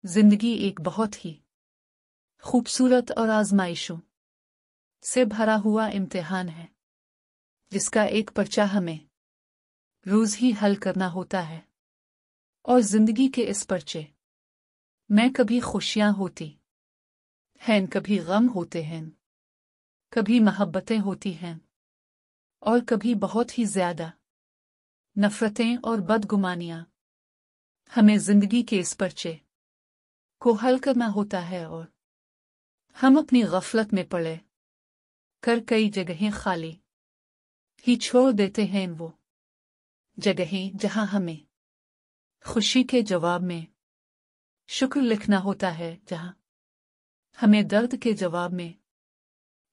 जिंदगी एक बहुत ही खूबसूरत और आजमाइशों से भरा हुआ इम्तिहान है, जिसका एक पर्चा हमें रोज ही हल करना होता है। और जिंदगी के इस पर्चे में कभी खुशियां होती हैं, कभी गम होते हैं, कभी मोहब्बतें होती हैं और कभी बहुत ही ज्यादा नफरतें और बदगुमानियां। हमें जिंदगी के इस पर्चे को हल करना होता है और हम अपनी गफलत में पड़े कर कई जगहें खाली ही छोड़ देते हैं, वो जगहें जहां हमें खुशी के जवाब में शुक्र लिखना होता है, जहां हमें दर्द के जवाब में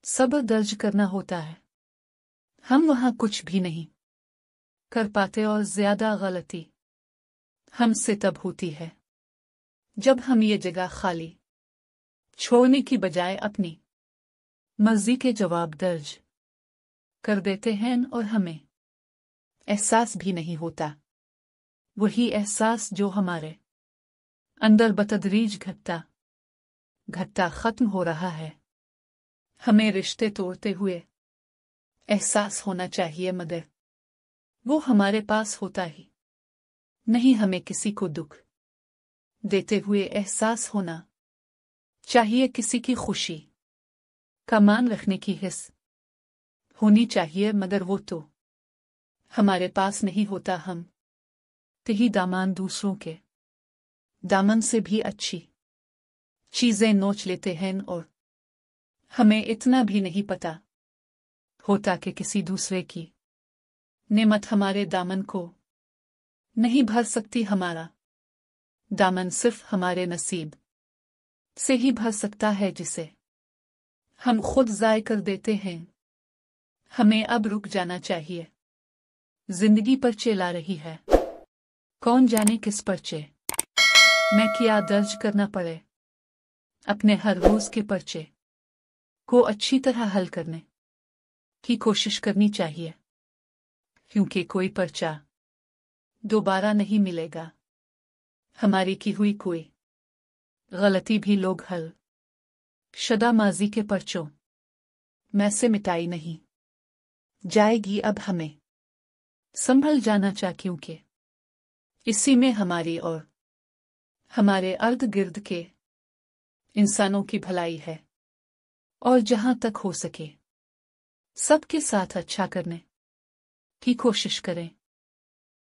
सब्र दर्ज करना होता है। हम वहां कुछ भी नहीं कर पाते और ज्यादा गलती हमसे तब होती है जब हम ये जगह खाली छोड़ने की बजाय अपनी मर्जी के जवाब दर्ज कर देते हैं और हमें एहसास भी नहीं होता, वही एहसास जो हमारे अंदर बतदरीज घटता घटता खत्म हो रहा है। हमें रिश्ते तोड़ते हुए एहसास होना चाहिए, मगर वो हमारे पास होता ही नहीं। हमें किसी को दुख देते हुए एहसास होना चाहिए, किसी की खुशी का मान रखने की हिस्स होनी चाहिए, मगर वो तो हमारे पास नहीं होता। हम ही दामन दूसरों के दामन से भी अच्छी चीजें नोच लेते हैं और हमें इतना भी नहीं पता होता कि किसी दूसरे की नेमत हमारे दामन को नहीं भर सकती। हमारा दामन सिर्फ हमारे नसीब से ही भर सकता है, जिसे हम खुद ज़ाय कर देते हैं। हमें अब रुक जाना चाहिए। जिंदगी पर्चे ला रही है, कौन जाने किस पर्चे में क्या दर्ज करना पड़े। अपने हर रोज के पर्चे को अच्छी तरह हल करने की कोशिश करनी चाहिए, क्योंकि कोई पर्चा दोबारा नहीं मिलेगा। हमारी की हुई कोई गलती भी लोग हल शदा माजी के पर्चों में से मिटाई नहीं जाएगी। अब हमें संभल जाना चाहिए, क्योंकि इसी में हमारी और हमारे अर्द गिर्द के इंसानों की भलाई है। और जहां तक हो सके सबके साथ अच्छा करने की कोशिश करें।